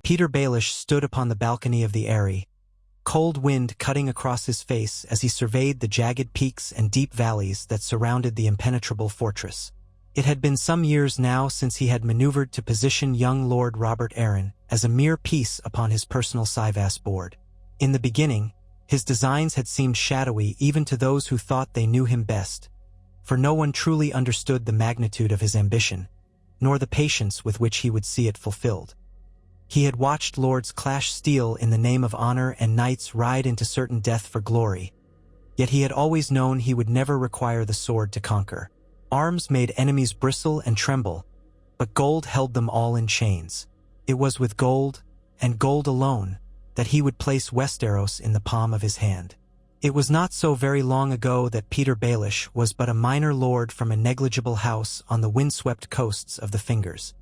Petyr Baelish stood upon the balcony of the Eyrie, cold wind cutting across his face as he surveyed the jagged peaks and deep valleys that surrounded the impenetrable fortress. It had been some years now since he had maneuvered to position young Lord Robert Arryn as a mere piece upon his personal Cyvasse board. In the beginning, his designs had seemed shadowy even to those who thought they knew him best, for no one truly understood the magnitude of his ambition, nor the patience with which he would see it fulfilled. He had watched lords clash steel in the name of honor and knights ride into certain death for glory, yet he had always known he would never require the sword to conquer. Arms made enemies bristle and tremble, but gold held them all in chains. It was with gold, and gold alone, that he would place Westeros in the palm of his hand. It was not so very long ago that Petyr Baelish was but a minor lord from a negligible house on the windswept coasts of the Fingers.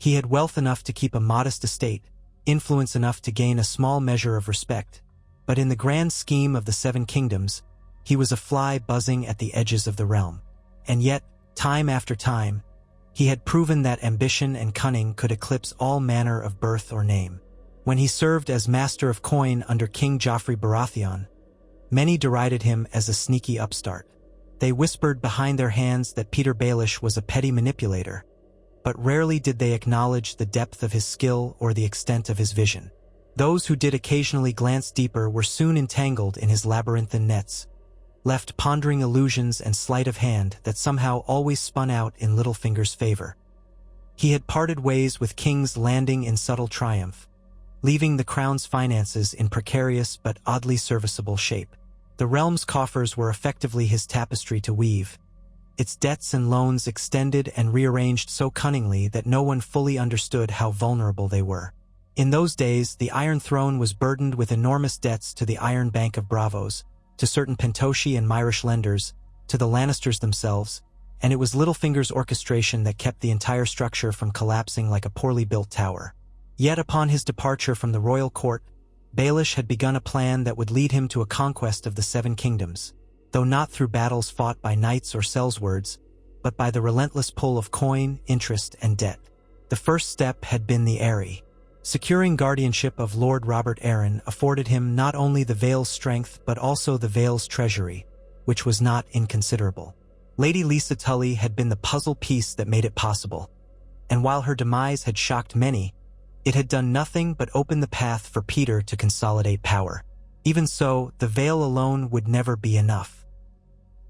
He had wealth enough to keep a modest estate, influence enough to gain a small measure of respect, but in the grand scheme of the Seven Kingdoms, he was a fly buzzing at the edges of the realm. And yet, time after time, he had proven that ambition and cunning could eclipse all manner of birth or name. When he served as Master of Coin under King Joffrey Baratheon, many derided him as a sneaky upstart. They whispered behind their hands that Petyr Baelish was a petty manipulator, but rarely did they acknowledge the depth of his skill or the extent of his vision. Those who did occasionally glance deeper were soon entangled in his labyrinthine nets, left pondering illusions and sleight of hand that somehow always spun out in Littlefinger's favor. He had parted ways with King's Landing in subtle triumph, leaving the crown's finances in precarious but oddly serviceable shape. The realm's coffers were effectively his tapestry to weave, its debts and loans extended and rearranged so cunningly that no one fully understood how vulnerable they were. In those days, the Iron Throne was burdened with enormous debts to the Iron Bank of Bravos, to certain Pentoshi and Myrish lenders, to the Lannisters themselves, and it was Littlefinger's orchestration that kept the entire structure from collapsing like a poorly built tower. Yet upon his departure from the royal court, Baelish had begun a plan that would lead him to a conquest of the Seven Kingdoms, though not through battles fought by knights or sellswords, but by the relentless pull of coin, interest, and debt. The first step had been the Eyrie. Securing guardianship of Lord Robert Arryn afforded him not only the Vale's strength but also the Vale's treasury, which was not inconsiderable. Lady Lisa Tully had been the puzzle piece that made it possible, and while her demise had shocked many, it had done nothing but open the path for Petyr to consolidate power. Even so, the Vale alone would never be enough.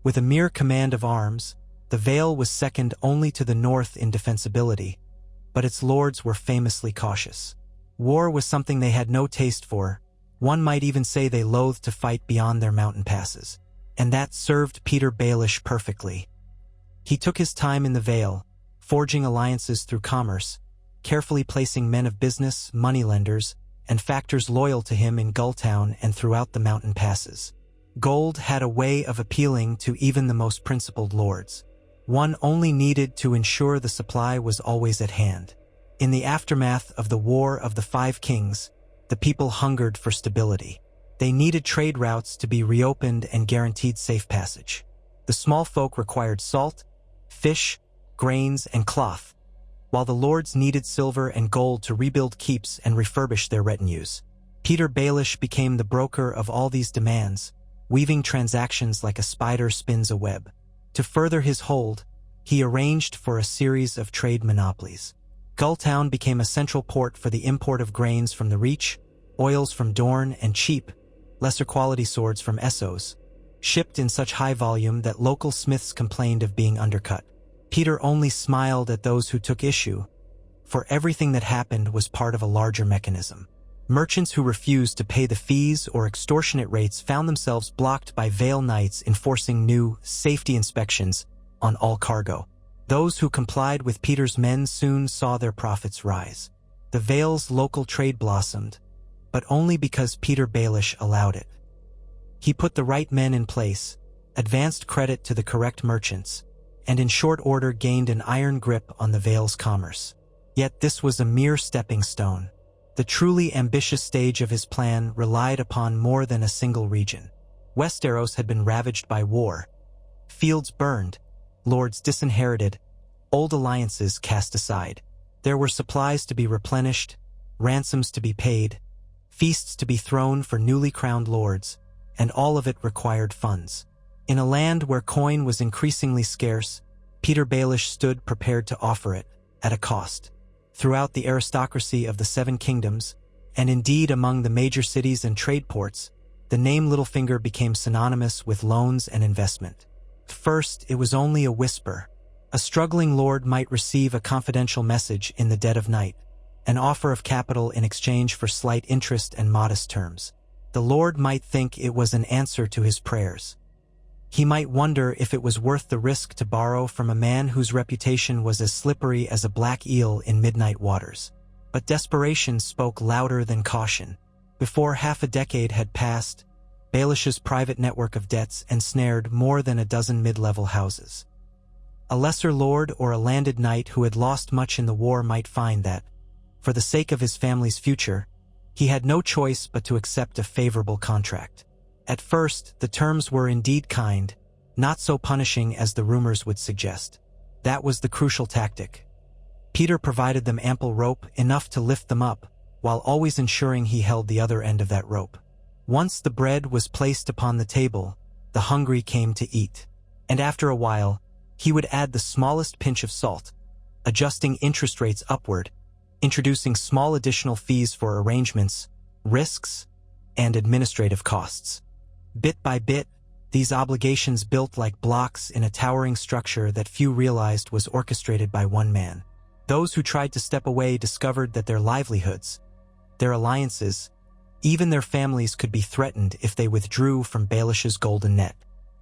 With a mere command of arms, the Vale was second only to the north in defensibility, but its lords were famously cautious. War was something they had no taste for. One might even say they loathed to fight beyond their mountain passes. And that served Petyr Baelish perfectly. He took his time in the Vale, forging alliances through commerce, carefully placing men of business, moneylenders, and factors loyal to him in Gulltown and throughout the mountain passes. Gold had a way of appealing to even the most principled lords. One only needed to ensure the supply was always at hand. In the aftermath of the War of the Five Kings, the people hungered for stability. They needed trade routes to be reopened and guaranteed safe passage. The small folk required salt, fish, grains, and cloth, while the lords needed silver and gold to rebuild keeps and refurbish their retinues. Petyr Baelish became the broker of all these demands, weaving transactions like a spider spins a web. To further his hold, he arranged for a series of trade monopolies. Gulltown became a central port for the import of grains from the Reach, oils from Dorne, and cheap, lesser-quality swords from Essos, shipped in such high volume that local smiths complained of being undercut. Petyr only smiled at those who took issue, for everything that happened was part of a larger mechanism. Merchants who refused to pay the fees or extortionate rates found themselves blocked by Vale Knights enforcing new safety inspections on all cargo. Those who complied with Petyr's men soon saw their profits rise. The Vale's local trade blossomed, but only because Petyr Baelish allowed it. He put the right men in place, advanced credit to the correct merchants, and in short order gained an iron grip on the Vale's commerce. Yet this was a mere stepping stone. The truly ambitious stage of his plan relied upon more than a single region. Westeros had been ravaged by war, fields burned, lords disinherited, old alliances cast aside. There were supplies to be replenished, ransoms to be paid, feasts to be thrown for newly crowned lords, and all of it required funds. In a land where coin was increasingly scarce, Petyr Baelish stood prepared to offer it, at a cost. Throughout the aristocracy of the Seven Kingdoms, and indeed among the major cities and trade ports, the name Littlefinger became synonymous with loans and investment. First, it was only a whisper. A struggling lord might receive a confidential message in the dead of night, an offer of capital in exchange for slight interest and modest terms. The lord might think it was an answer to his prayers. He might wonder if it was worth the risk to borrow from a man whose reputation was as slippery as a black eel in midnight waters. But desperation spoke louder than caution. Before half a decade had passed, Baelish's private network of debts ensnared more than a dozen mid-level houses. A lesser lord or a landed knight who had lost much in the war might find that, for the sake of his family's future, he had no choice but to accept a favorable contract. At first, the terms were indeed kind, not so punishing as the rumors would suggest. That was the crucial tactic. Petyr provided them ample rope, enough to lift them up, while always ensuring he held the other end of that rope. Once the bread was placed upon the table, the hungry came to eat. And after a while, he would add the smallest pinch of salt, adjusting interest rates upward, introducing small additional fees for arrangements, risks, and administrative costs. Bit by bit, these obligations built like blocks in a towering structure that few realized was orchestrated by one man. Those who tried to step away discovered that their livelihoods, their alliances, even their families could be threatened if they withdrew from Baelish's golden net.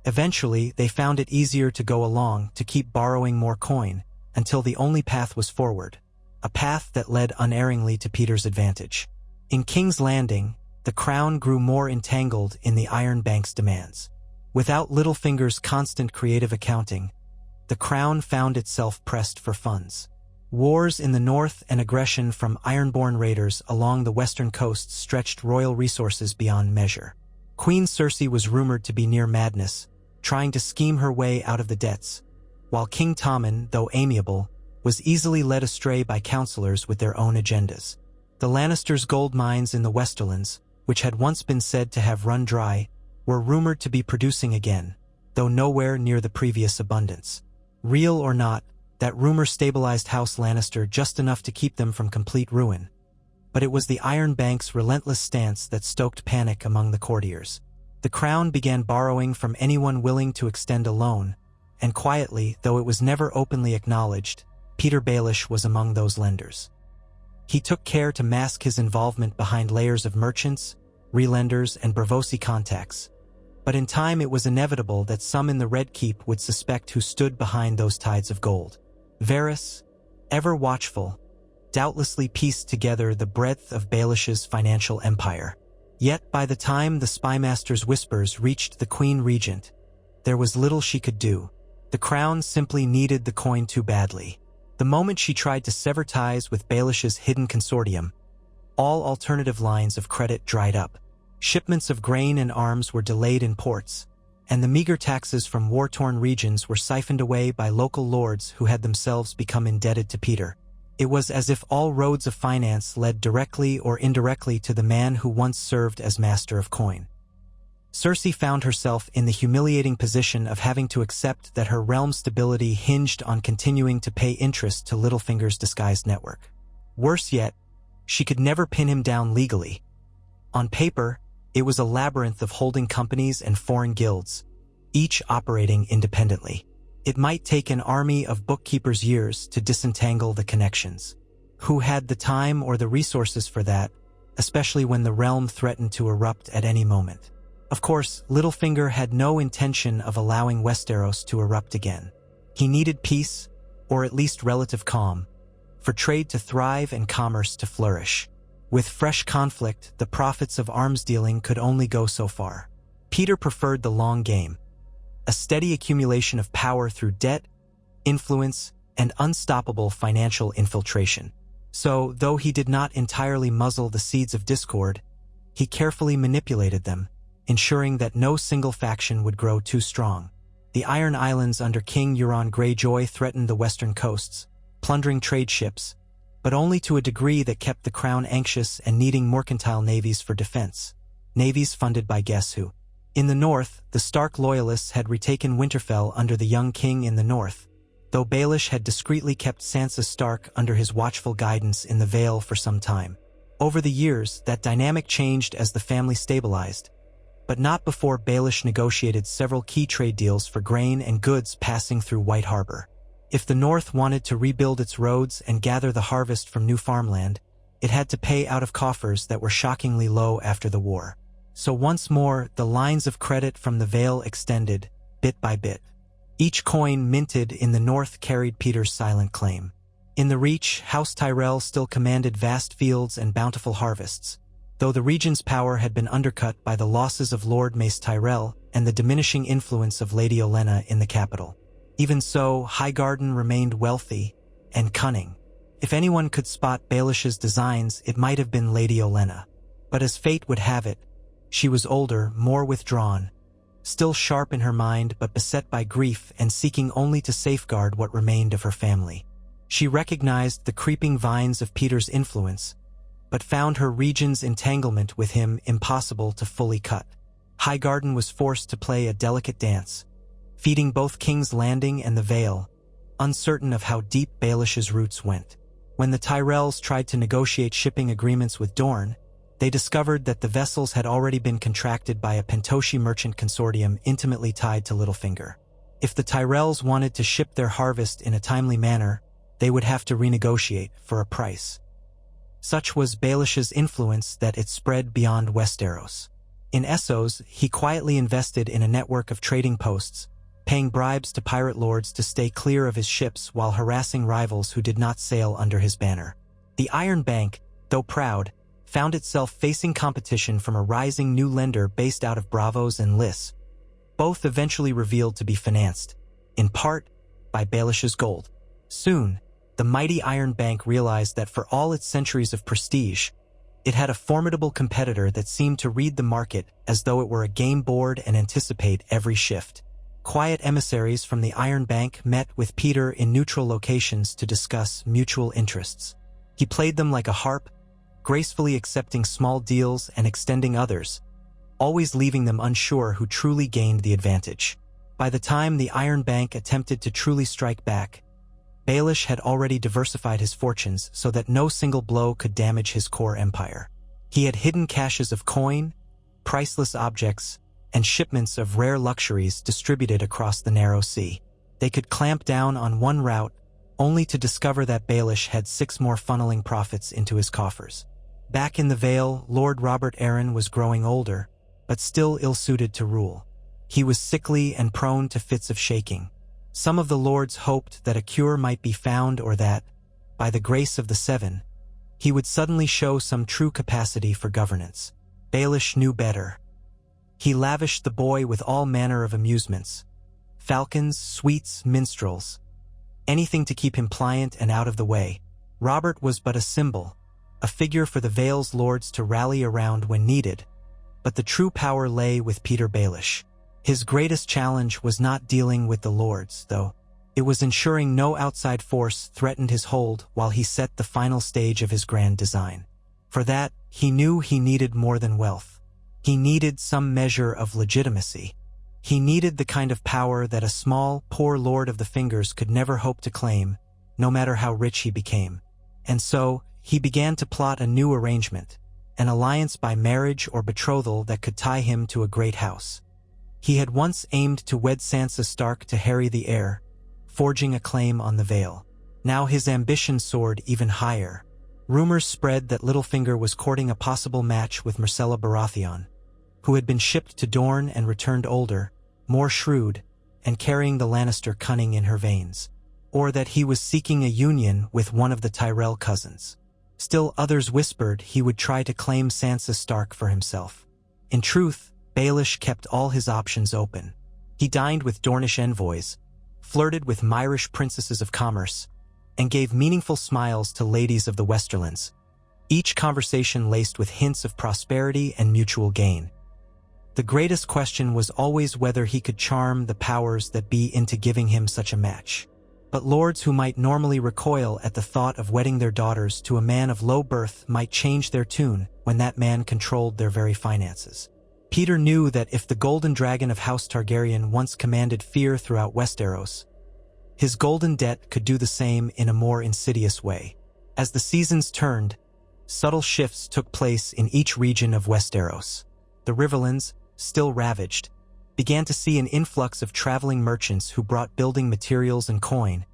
Eventually, they found it easier to go along, to keep borrowing more coin, until the only path was forward, a path that led unerringly to Petyr's advantage. In King's Landing, the crown grew more entangled in the Iron Bank's demands. Without Littlefinger's constant creative accounting, the crown found itself pressed for funds. Wars in the north and aggression from Ironborn raiders along the western coast stretched royal resources beyond measure. Queen Cersei was rumored to be near madness, trying to scheme her way out of the debts, while King Tommen, though amiable, was easily led astray by counselors with their own agendas. The Lannisters' gold mines in the Westerlands, which had once been said to have run dry, were rumored to be producing again, though nowhere near the previous abundance. Real or not, that rumor stabilized House Lannister just enough to keep them from complete ruin. But it was the Iron Bank's relentless stance that stoked panic among the courtiers. The crown began borrowing from anyone willing to extend a loan, and quietly, though it was never openly acknowledged, Petyr Baelish was among those lenders. He took care to mask his involvement behind layers of merchants, relenders, and Braavosi contacts. But in time it was inevitable that some in the Red Keep would suspect who stood behind those tides of gold. Varys, ever watchful, doubtlessly pieced together the breadth of Baelish's financial empire. Yet by the time the spymaster's whispers reached the Queen Regent, there was little she could do. The crown simply needed the coin too badly. The moment she tried to sever ties with Baelish's hidden consortium, all alternative lines of credit dried up. Shipments of grain and arms were delayed in ports, and the meager taxes from war-torn regions were siphoned away by local lords who had themselves become indebted to Petyr. It was as if all roads of finance led directly or indirectly to the man who once served as master of coin. Cersei found herself in the humiliating position of having to accept that her realm's stability hinged on continuing to pay interest to Littlefinger's disguised network. Worse yet, she could never pin him down legally. On paper, it was a labyrinth of holding companies and foreign guilds, each operating independently. It might take an army of bookkeepers years to disentangle the connections. Who had the time or the resources for that, especially when the realm threatened to erupt at any moment? Of course, Littlefinger had no intention of allowing Westeros to erupt again. He needed peace, or at least relative calm, for trade to thrive and commerce to flourish. With fresh conflict, the profits of arms dealing could only go so far. Petyr preferred the long game, a steady accumulation of power through debt, influence, and unstoppable financial infiltration. So, though he did not entirely muzzle the seeds of discord, he carefully manipulated them, ensuring that no single faction would grow too strong. The Iron Islands under King Euron Greyjoy threatened the western coasts, plundering trade ships, but only to a degree that kept the crown anxious and needing mercantile navies for defense. Navies funded by guess who? In the north, the Stark loyalists had retaken Winterfell under the young king in the north, though Baelish had discreetly kept Sansa Stark under his watchful guidance in the Vale for some time. Over the years, that dynamic changed as the family stabilized, but not before Baelish negotiated several key trade deals for grain and goods passing through White Harbor. If the North wanted to rebuild its roads and gather the harvest from new farmland, it had to pay out of coffers that were shockingly low after the war. So once more, the lines of credit from the Vale extended, bit by bit. Each coin minted in the North carried Petyr's silent claim. In the Reach, House Tyrell still commanded vast fields and bountiful harvests, though the region's power had been undercut by the losses of Lord Mace Tyrell and the diminishing influence of Lady Olenna in the capital. Even so, Highgarden remained wealthy and cunning. If anyone could spot Baelish's designs, it might have been Lady Olenna. But as fate would have it, she was older, more withdrawn, still sharp in her mind but beset by grief and seeking only to safeguard what remained of her family. She recognized the creeping vines of Petyr's influence, but found her region's entanglement with him impossible to fully cut. Highgarden was forced to play a delicate dance, feeding both King's Landing and the Vale, uncertain of how deep Baelish's roots went. When the Tyrells tried to negotiate shipping agreements with Dorne, they discovered that the vessels had already been contracted by a Pentoshi merchant consortium intimately tied to Littlefinger. If the Tyrells wanted to ship their harvest in a timely manner, they would have to renegotiate for a price. Such was Baelish's influence that it spread beyond Westeros. In Essos, he quietly invested in a network of trading posts, paying bribes to pirate lords to stay clear of his ships while harassing rivals who did not sail under his banner. The Iron Bank, though proud, found itself facing competition from a rising new lender based out of Braavos and Lys, both eventually revealed to be financed, in part, by Baelish's gold. Soon, the mighty Iron Bank realized that for all its centuries of prestige, it had a formidable competitor that seemed to read the market as though it were a game board and anticipate every shift. Quiet emissaries from the Iron Bank met with Petyr in neutral locations to discuss mutual interests. He played them like a harp, gracefully accepting small deals and extending others, always leaving them unsure who truly gained the advantage. By the time the Iron Bank attempted to truly strike back, Baelish had already diversified his fortunes so that no single blow could damage his core empire. He had hidden caches of coin, priceless objects, and shipments of rare luxuries distributed across the narrow sea. They could clamp down on one route, only to discover that Baelish had 6 more funneling profits into his coffers. Back in the Vale, Lord Robert Arryn was growing older, but still ill-suited to rule. He was sickly and prone to fits of shaking. Some of the lords hoped that a cure might be found or that, by the grace of the Seven, he would suddenly show some true capacity for governance. Baelish knew better. He lavished the boy with all manner of amusements: falcons, sweets, minstrels, anything to keep him pliant and out of the way. Robert was but a symbol, a figure for the Vale's lords to rally around when needed, but the true power lay with Petyr Baelish. His greatest challenge was not dealing with the lords, though. It was ensuring no outside force threatened his hold while he set the final stage of his grand design. For that, he knew he needed more than wealth. He needed some measure of legitimacy. He needed the kind of power that a small, poor Lord of the Fingers could never hope to claim, no matter how rich he became. And so, he began to plot a new arrangement, an alliance by marriage or betrothal that could tie him to a great house. He had once aimed to wed Sansa Stark to Harry the Heir, forging a claim on the Vale. Now his ambition soared even higher. Rumors spread that Littlefinger was courting a possible match with Myrcella Baratheon, who had been shipped to Dorne and returned older, more shrewd, and carrying the Lannister cunning in her veins, or that he was seeking a union with one of the Tyrell cousins. Still others whispered he would try to claim Sansa Stark for himself. In truth, Baelish kept all his options open. He dined with Dornish envoys, flirted with Myrish princesses of commerce, and gave meaningful smiles to ladies of the Westerlands, each conversation laced with hints of prosperity and mutual gain. The greatest question was always whether he could charm the powers that be into giving him such a match. But lords who might normally recoil at the thought of wedding their daughters to a man of low birth might change their tune when that man controlled their very finances. Petyr knew that if the golden dragon of House Targaryen once commanded fear throughout Westeros, his golden debt could do the same in a more insidious way. As the seasons turned, subtle shifts took place in each region of Westeros. The Riverlands, still ravaged, began to see an influx of traveling merchants who brought building materials and coin,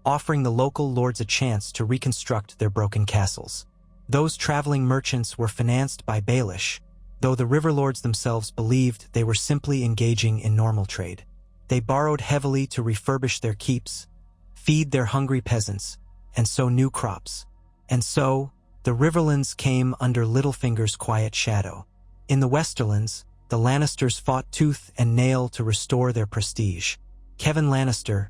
offering the local lords a chance to reconstruct their broken castles. Those traveling merchants were financed by Baelish, though the riverlords themselves believed they were simply engaging in normal trade. They borrowed heavily to refurbish their keeps, feed their hungry peasants, and sow new crops. And so, the Riverlands came under Littlefinger's quiet shadow. In the Westerlands, the Lannisters fought tooth and nail to restore their prestige. Kevan Lannister,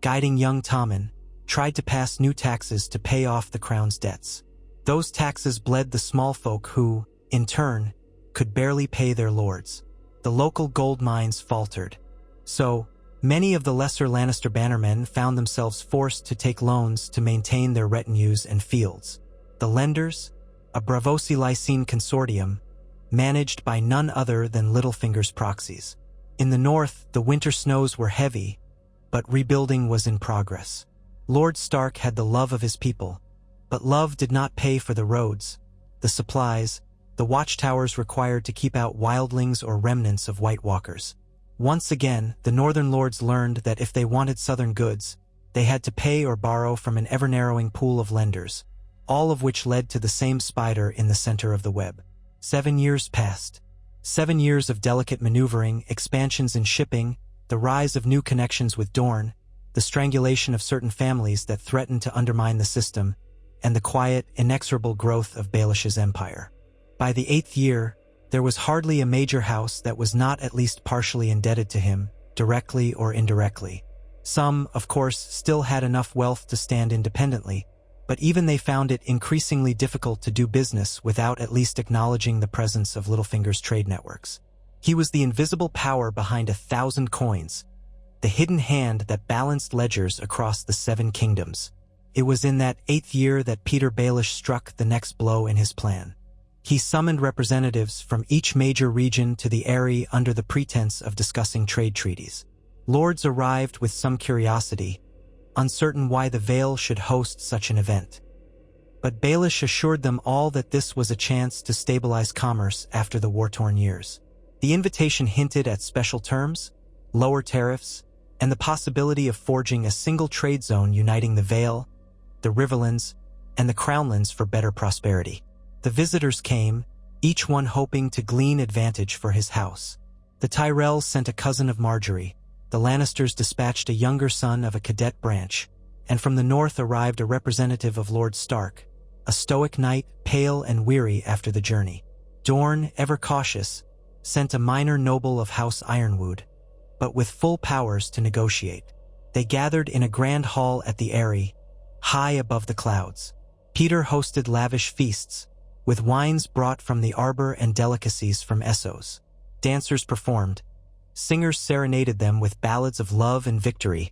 guiding young Tommen, tried to pass new taxes to pay off the crown's debts. Those taxes bled the small folk who, in turn, could barely pay their lords. The local gold mines faltered. So, many of the lesser Lannister bannermen found themselves forced to take loans to maintain their retinues and fields. The lenders, a Braavosi-Lysene consortium, managed by none other than Littlefinger's proxies. In the north, the winter snows were heavy, but rebuilding was in progress. Lord Stark had the love of his people, but love did not pay for the roads, the supplies, the watchtowers required to keep out wildlings or remnants of White Walkers. Once again, the northern lords learned that if they wanted southern goods, they had to pay or borrow from an ever-narrowing pool of lenders, all of which led to the same spider in the center of the web. 7 years passed. 7 years of delicate maneuvering, expansions in shipping, the rise of new connections with Dorne, the strangulation of certain families that threatened to undermine the system, and the quiet, inexorable growth of Baelish's empire. By the 8th year, there was hardly a major house that was not at least partially indebted to him, directly or indirectly. Some, of course, still had enough wealth to stand independently, but even they found it increasingly difficult to do business without at least acknowledging the presence of Littlefinger's trade networks. He was the invisible power behind 1,000 coins, the hidden hand that balanced ledgers across the 7 kingdoms. It was in that 8th year that Petyr Baelish struck the next blow in his plan. He summoned representatives from each major region to the Eyrie under the pretense of discussing trade treaties. Lords arrived with some curiosity, uncertain why the Vale should host such an event. But Baelish assured them all that this was a chance to stabilize commerce after the war-torn years. The invitation hinted at special terms, lower tariffs, and the possibility of forging a single trade zone uniting the Vale, the Riverlands, and the Crownlands for better prosperity. The visitors came, each one hoping to glean advantage for his house. The Tyrells sent a cousin of Marjorie, the Lannisters dispatched a younger son of a cadet branch, and from the north arrived a representative of Lord Stark, a stoic knight, pale and weary after the journey. Dorne, ever cautious, sent a minor noble of House Ironwood, but with full powers to negotiate. They gathered in a grand hall at the Eyrie, high above the clouds. Petyr hosted lavish feasts, with wines brought from the arbor and delicacies from Essos. Dancers performed, singers serenaded them with ballads of love and victory,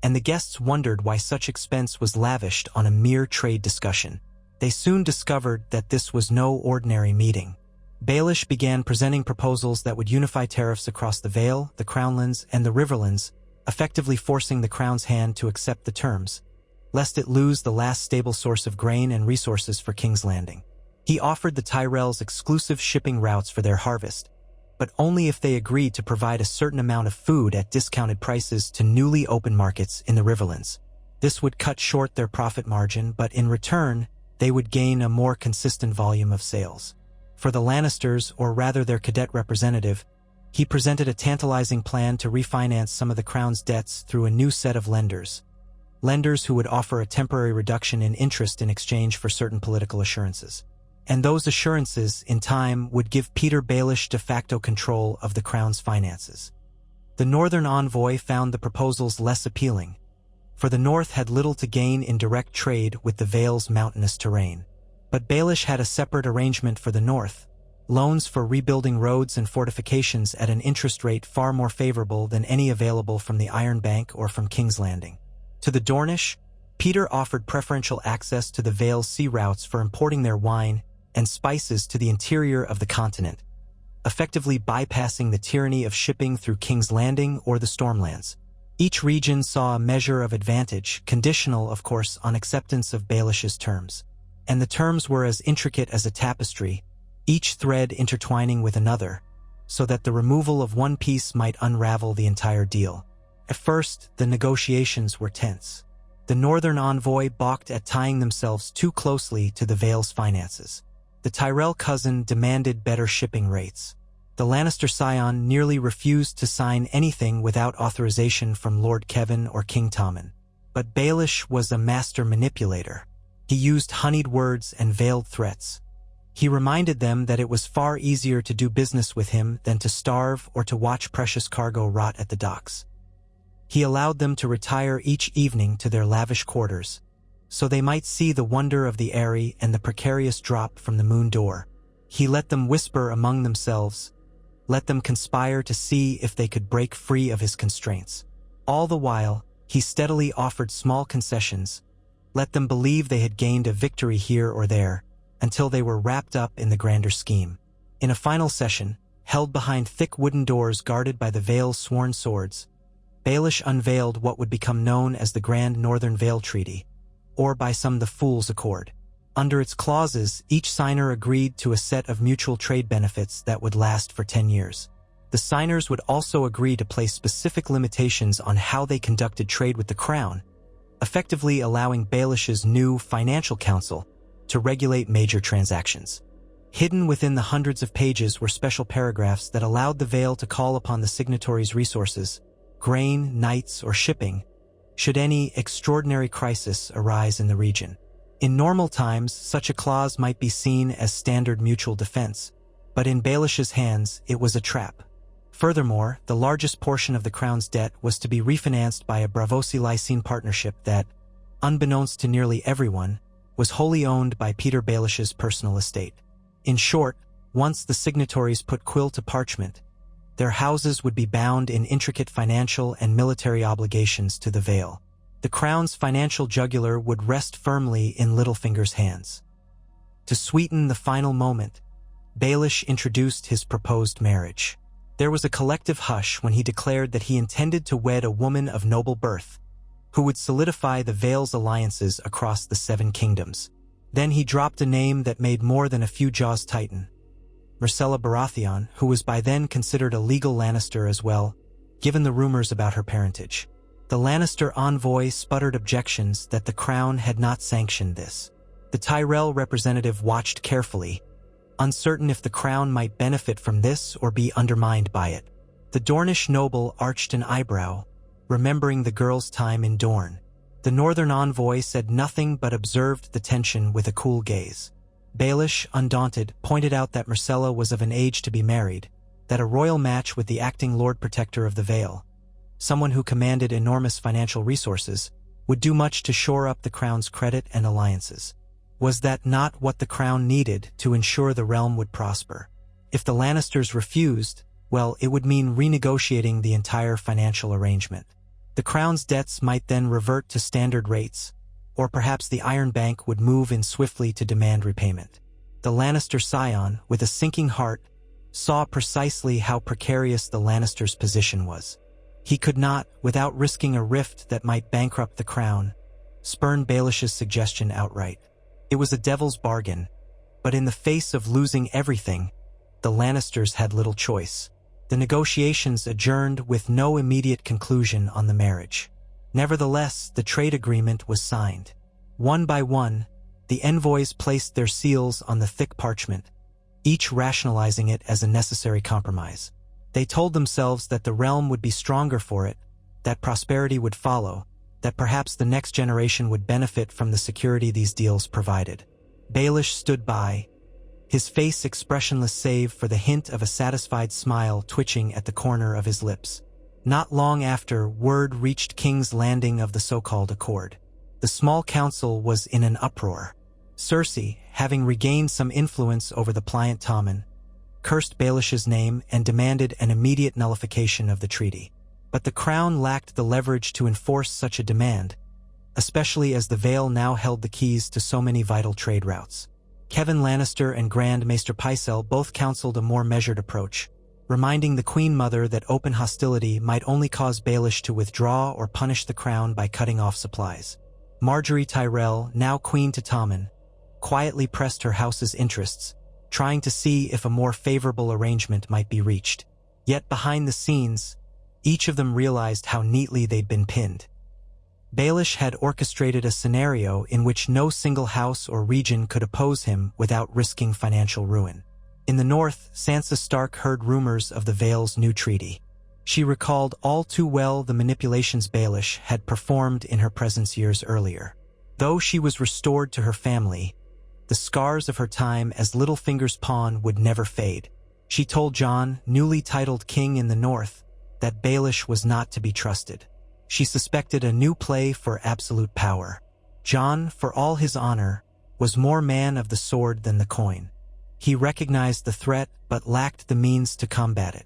and the guests wondered why such expense was lavished on a mere trade discussion. They soon discovered that this was no ordinary meeting. Baelish began presenting proposals that would unify tariffs across the Vale, the Crownlands, and the Riverlands, effectively forcing the Crown's hand to accept the terms, lest it lose the last stable source of grain and resources for King's Landing. He offered the Tyrells exclusive shipping routes for their harvest, but only if they agreed to provide a certain amount of food at discounted prices to newly opened markets in the Riverlands. This would cut short their profit margin, but in return, they would gain a more consistent volume of sales. For the Lannisters, or rather their cadet representative, he presented a tantalizing plan to refinance some of the Crown's debts through a new set of lenders who would offer a temporary reduction in interest in exchange for certain political assurances. And those assurances, in time, would give Petyr Baelish de facto control of the Crown's finances. The northern envoy found the proposals less appealing, for the north had little to gain in direct trade with the Vale's mountainous terrain. But Baelish had a separate arrangement for the north, loans for rebuilding roads and fortifications at an interest rate far more favorable than any available from the Iron Bank or from King's Landing. To the Dornish, Petyr offered preferential access to the Vale's sea routes for importing their wine and spices to the interior of the continent, effectively bypassing the tyranny of shipping through King's Landing or the Stormlands. Each region saw a measure of advantage, conditional, of course, on acceptance of Baelish's terms. And the terms were as intricate as a tapestry, each thread intertwining with another, so that the removal of one piece might unravel the entire deal. At first, the negotiations were tense. The northern envoy balked at tying themselves too closely to the Vale's finances. The Tyrell cousin demanded better shipping rates. The Lannister scion nearly refused to sign anything without authorization from Lord Kevin or King Tommen. But Baelish was a master manipulator. He used honeyed words and veiled threats. He reminded them that it was far easier to do business with him than to starve or to watch precious cargo rot at the docks. He allowed them to retire each evening to their lavish quarters, so they might see the wonder of the Eyrie and the precarious drop from the moon door. He let them whisper among themselves, let them conspire to see if they could break free of his constraints. All the while, he steadily offered small concessions, let them believe they had gained a victory here or there, until they were wrapped up in the grander scheme. In a final session, held behind thick wooden doors guarded by the Vale's sworn swords, Baelish unveiled what would become known as the Grand Northern Vale Treaty, or by some the Fool's Accord. Under its clauses, each signer agreed to a set of mutual trade benefits that would last for 10 years. The signers would also agree to place specific limitations on how they conducted trade with the Crown, effectively allowing Baelish's new financial council to regulate major transactions. Hidden within the hundreds of pages were special paragraphs that allowed the Vale to call upon the signatories' resources, grain, knights, or shipping, should any extraordinary crisis arise in the region. In normal times, such a clause might be seen as standard mutual defense, but in Baelish's hands, it was a trap. Furthermore, the largest portion of the Crown's debt was to be refinanced by a Braavosi-Lysine partnership that, unbeknownst to nearly everyone, was wholly owned by Petyr Baelish's personal estate. In short, once the signatories put quill to parchment, their houses would be bound in intricate financial and military obligations to the Vale. The Crown's financial jugular would rest firmly in Littlefinger's hands. To sweeten the final moment, Baelish introduced his proposed marriage. There was a collective hush when he declared that he intended to wed a woman of noble birth, who would solidify the Vale's alliances across the Seven Kingdoms. Then he dropped a name that made more than a few jaws tighten. Myrcella Baratheon, who was by then considered a legal Lannister as well, given the rumors about her parentage. The Lannister envoy sputtered objections that the Crown had not sanctioned this. The Tyrell representative watched carefully, uncertain if the Crown might benefit from this or be undermined by it. The Dornish noble arched an eyebrow, remembering the girl's time in Dorne. The northern envoy said nothing but observed the tension with a cool gaze. Baelish, undaunted, pointed out that Myrcella was of an age to be married, that a royal match with the acting Lord Protector of the Vale, someone who commanded enormous financial resources, would do much to shore up the Crown's credit and alliances. Was that not what the Crown needed to ensure the realm would prosper? If the Lannisters refused, well, it would mean renegotiating the entire financial arrangement. The Crown's debts might then revert to standard rates, or perhaps the Iron Bank would move in swiftly to demand repayment. The Lannister scion, with a sinking heart, saw precisely how precarious the Lannisters' position was. He could not, without risking a rift that might bankrupt the Crown, spurn Baelish's suggestion outright. It was a devil's bargain, but in the face of losing everything, the Lannisters had little choice. The negotiations adjourned with no immediate conclusion on the marriage. Nevertheless, the trade agreement was signed. One by one, the envoys placed their seals on the thick parchment, each rationalizing it as a necessary compromise. They told themselves that the realm would be stronger for it, that prosperity would follow, that perhaps the next generation would benefit from the security these deals provided. Baelish stood by, his face expressionless save for the hint of a satisfied smile twitching at the corner of his lips. Not long after, word reached King's Landing of the so-called accord. The small council was in an uproar. Cersei, having regained some influence over the pliant Tommen, cursed Baelish's name and demanded an immediate nullification of the treaty. But the Crown lacked the leverage to enforce such a demand, especially as the Vale now held the keys to so many vital trade routes. Kevan Lannister and Grand Maester Pycelle both counseled a more measured approach, reminding the Queen Mother that open hostility might only cause Baelish to withdraw or punish the crown by cutting off supplies. Margaery Tyrell, now Queen to Tommen, quietly pressed her house's interests, trying to see if a more favorable arrangement might be reached. Yet behind the scenes, each of them realized how neatly they'd been pinned. Baelish had orchestrated a scenario in which no single house or region could oppose him without risking financial ruin. In the north, Sansa Stark heard rumors of the Vale's new treaty. She recalled all too well the manipulations Baelish had performed in her presence years earlier. Though she was restored to her family, the scars of her time as Littlefinger's pawn would never fade. She told Jon, newly titled king in the north, that Baelish was not to be trusted. She suspected a new play for absolute power. Jon, for all his honor, was more man of the sword than the coin. He recognized the threat but lacked the means to combat it.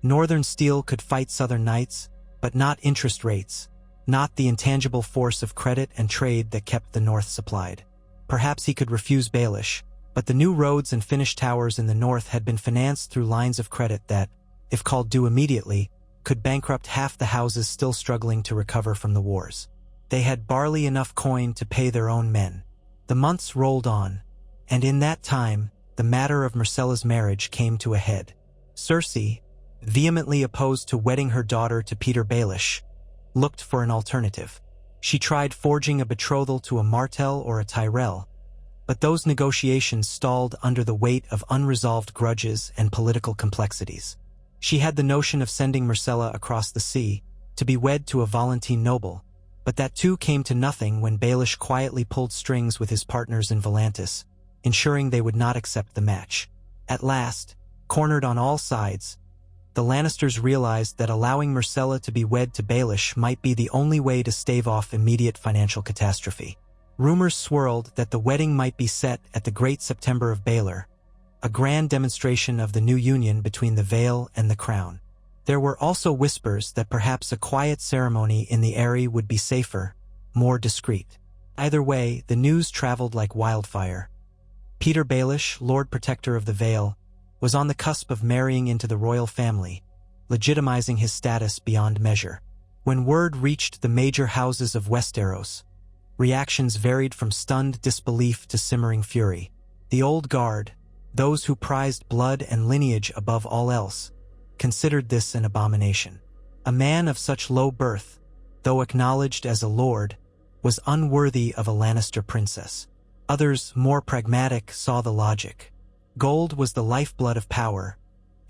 Northern steel could fight Southern knights, but not interest rates, not the intangible force of credit and trade that kept the north supplied. Perhaps he could refuse Baelish, but the new roads and finished towers in the north had been financed through lines of credit that, if called due immediately, could bankrupt half the houses still struggling to recover from the wars. They had barely enough coin to pay their own men. The months rolled on, and in that time, the matter of Myrcella's marriage came to a head. Cersei, vehemently opposed to wedding her daughter to Petyr Baelish, looked for an alternative. She tried forging a betrothal to a Martell or a Tyrell, but those negotiations stalled under the weight of unresolved grudges and political complexities. She had the notion of sending Myrcella across the sea to be wed to a Volantene noble, but that too came to nothing when Baelish quietly pulled strings with his partners in Volantis, ensuring they would not accept the match. At last, cornered on all sides, the Lannisters realized that allowing Myrcella to be wed to Baelish might be the only way to stave off immediate financial catastrophe. Rumors swirled that the wedding might be set at the Great September of Baelor, a grand demonstration of the new union between the Vale and the Crown. There were also whispers that perhaps a quiet ceremony in the Eyrie would be safer, more discreet. Either way, the news traveled like wildfire. Petyr Baelish, Lord Protector of the Vale, was on the cusp of marrying into the royal family, legitimizing his status beyond measure. When word reached the major houses of Westeros, reactions varied from stunned disbelief to simmering fury. The old guard, those who prized blood and lineage above all else, considered this an abomination. A man of such low birth, though acknowledged as a lord, was unworthy of a Lannister princess. Others, more pragmatic, saw the logic. Gold was the lifeblood of power,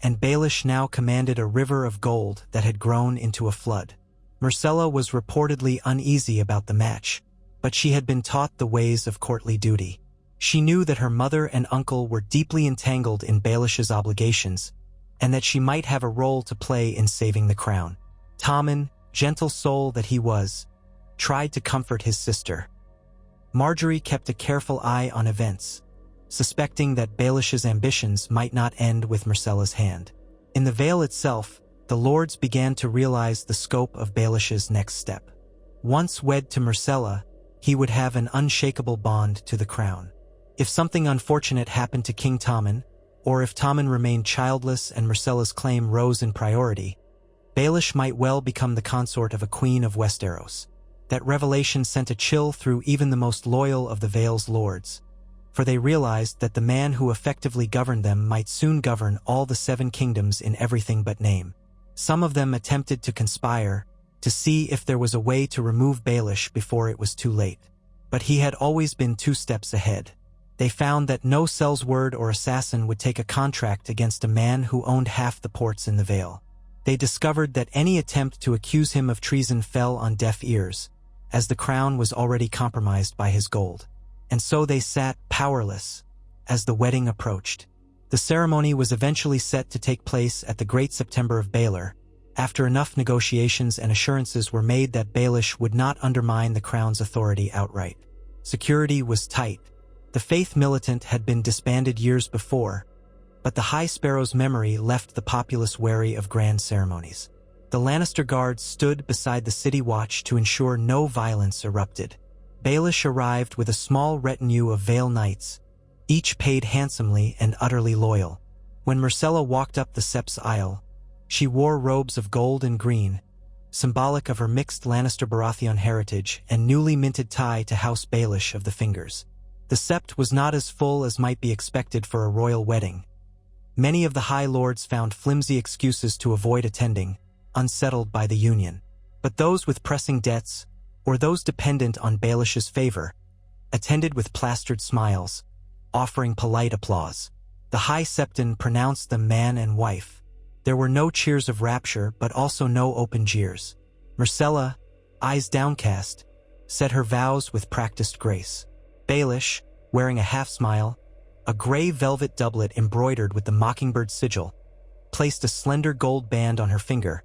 and Baelish now commanded a river of gold that had grown into a flood. Myrcella was reportedly uneasy about the match, but she had been taught the ways of courtly duty. She knew that her mother and uncle were deeply entangled in Baelish's obligations, and that she might have a role to play in saving the crown. Tommen, gentle soul that he was, tried to comfort his sister. Margaery kept a careful eye on events, suspecting that Baelish's ambitions might not end with Myrcella's hand. In the Vale itself, the lords began to realize the scope of Baelish's next step. Once wed to Myrcella, he would have an unshakable bond to the crown. If something unfortunate happened to King Tommen, or if Tommen remained childless and Myrcella's claim rose in priority, Baelish might well become the consort of a queen of Westeros. That revelation sent a chill through even the most loyal of the Vale's lords, for they realized that the man who effectively governed them might soon govern all the Seven Kingdoms in everything but name. Some of them attempted to conspire, to see if there was a way to remove Baelish before it was too late. But he had always been 2 steps ahead. They found that no sellsword or assassin would take a contract against a man who owned half the ports in the Vale. They discovered that any attempt to accuse him of treason fell on deaf ears, as the crown was already compromised by his gold. And so they sat powerless as the wedding approached. The ceremony was eventually set to take place at the Great September of Baelor, after enough negotiations and assurances were made that Baelish would not undermine the crown's authority outright. Security was tight. The Faith Militant had been disbanded years before, but the High Sparrow's memory left the populace wary of grand ceremonies. The Lannister guards stood beside the city watch to ensure no violence erupted. Baelish arrived with a small retinue of Vale Knights, each paid handsomely and utterly loyal. When Myrcella walked up the Seps aisle, she wore robes of gold and green, symbolic of her mixed Lannister-Baratheon heritage and newly minted tie to House Baelish of the Fingers. The sept was not as full as might be expected for a royal wedding. Many of the High Lords found flimsy excuses to avoid attending, unsettled by the union. But those with pressing debts, or those dependent on Baelish's favor, attended with plastered smiles, offering polite applause. The High Septon pronounced them man and wife. There were no cheers of rapture, but also no open jeers. Myrcella, eyes downcast, said her vows with practiced grace. Baelish, wearing a half-smile, a gray velvet doublet embroidered with the mockingbird sigil, placed a slender gold band on her finger,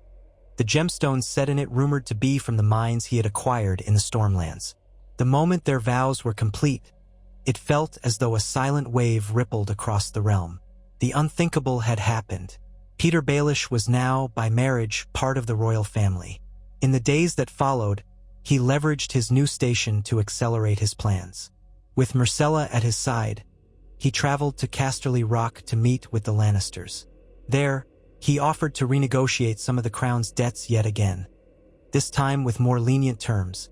the gemstones set in it rumored to be from the mines he had acquired in the Stormlands. The moment their vows were complete, it felt as though a silent wave rippled across the realm. The unthinkable had happened. Petyr Baelish was now, by marriage, part of the royal family. In the days that followed, he leveraged his new station to accelerate his plans. With Myrcella at his side, he traveled to Casterly Rock to meet with the Lannisters. There, he offered to renegotiate some of the crown's debts yet again, this time with more lenient terms,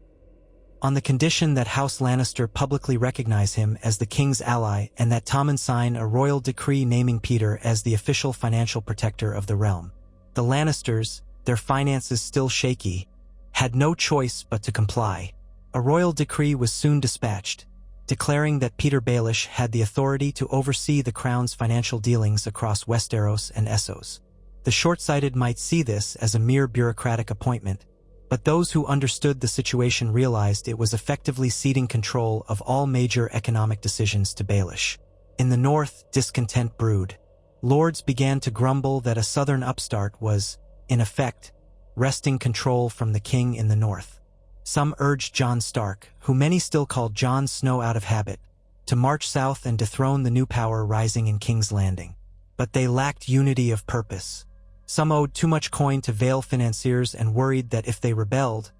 on the condition that House Lannister publicly recognize him as the king's ally and that Tommen sign a royal decree naming Petyr as the official financial protector of the realm. The Lannisters, their finances still shaky, had no choice but to comply. A royal decree was soon dispatched, declaring that Petyr Baelish had the authority to oversee the crown's financial dealings across Westeros and Essos. The short-sighted might see this as a mere bureaucratic appointment, but those who understood the situation realized it was effectively ceding control of all major economic decisions to Baelish. In the north, discontent brewed. Lords began to grumble that a southern upstart was, in effect, wresting control from the king in the north. Some urged Jon Stark, who many still called Jon Snow out of habit, to march south and dethrone the new power rising in King's Landing. But they lacked unity of purpose. Some owed too much coin to Vale financiers and worried that if they rebelled,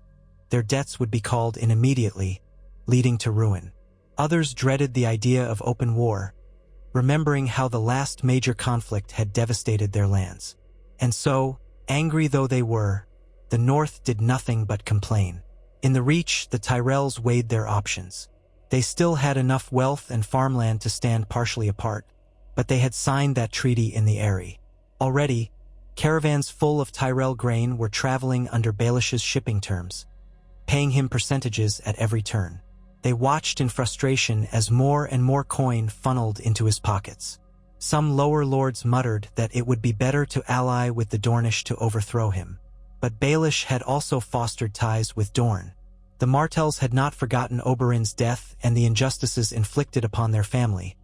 their debts would be called in immediately, leading to ruin. Others dreaded the idea of open war, remembering how the last major conflict had devastated their lands. And so, angry though they were, the North did nothing but complain. In the Reach, the Tyrells weighed their options. They still had enough wealth and farmland to stand partially apart, but they had signed that treaty in the Eyrie. Already, caravans full of Tyrell grain were traveling under Baelish's shipping terms, paying him percentages at every turn. They watched in frustration as more and more coin funneled into his pockets. Some lower lords muttered that it would be better to ally with the Dornish to overthrow him. But Baelish had also fostered ties with Dorne. The Martells had not forgotten Oberyn's death and the injustices inflicted upon their family,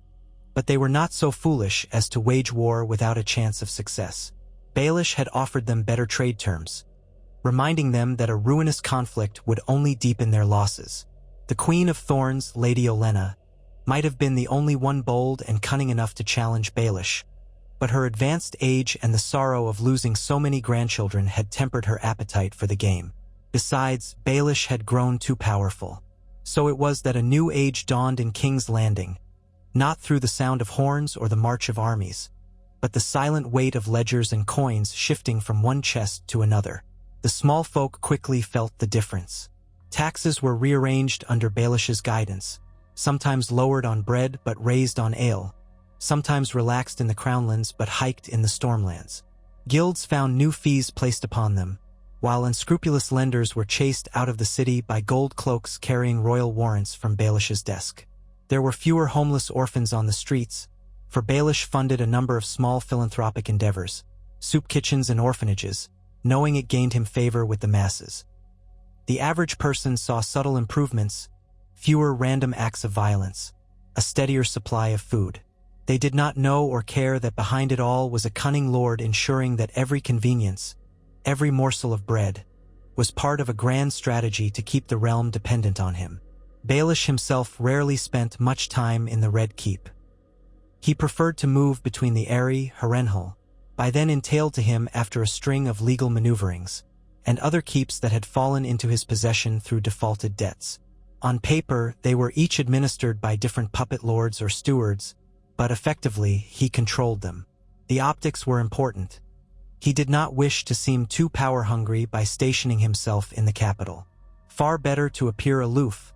but they were not so foolish as to wage war without a chance of success. Baelish had offered them better trade terms, reminding them that a ruinous conflict would only deepen their losses. The Queen of Thorns, Lady Olenna, might have been the only one bold and cunning enough to challenge Baelish, but her advanced age and the sorrow of losing so many grandchildren had tempered her appetite for the game. Besides, Baelish had grown too powerful. So it was that a new age dawned in King's Landing, not through the sound of horns or the march of armies, but the silent weight of ledgers and coins shifting from one chest to another. The small folk quickly felt the difference. Taxes were rearranged under Baelish's guidance, sometimes lowered on bread but raised on ale, sometimes relaxed in the Crownlands but hiked in the Stormlands. Guilds found new fees placed upon them, while unscrupulous lenders were chased out of the city by gold cloaks carrying royal warrants from Baelish's desk. There were fewer homeless orphans on the streets, for Baelish funded a number of small philanthropic endeavors, soup kitchens and orphanages, knowing it gained him favor with the masses. The average person saw subtle improvements, fewer random acts of violence, a steadier supply of food. They did not know or care that behind it all was a cunning lord ensuring that every convenience, every morsel of bread, was part of a grand strategy to keep the realm dependent on him. Baelish himself rarely spent much time in the Red Keep. He preferred to move between the Eyrie, Harrenhal, by then entailed to him after a string of legal maneuverings, and other keeps that had fallen into his possession through defaulted debts. On paper, they were each administered by different puppet lords or stewards, but effectively, he controlled them. The optics were important. He did not wish to seem too power-hungry by stationing himself in the capital. Far better to appear aloof,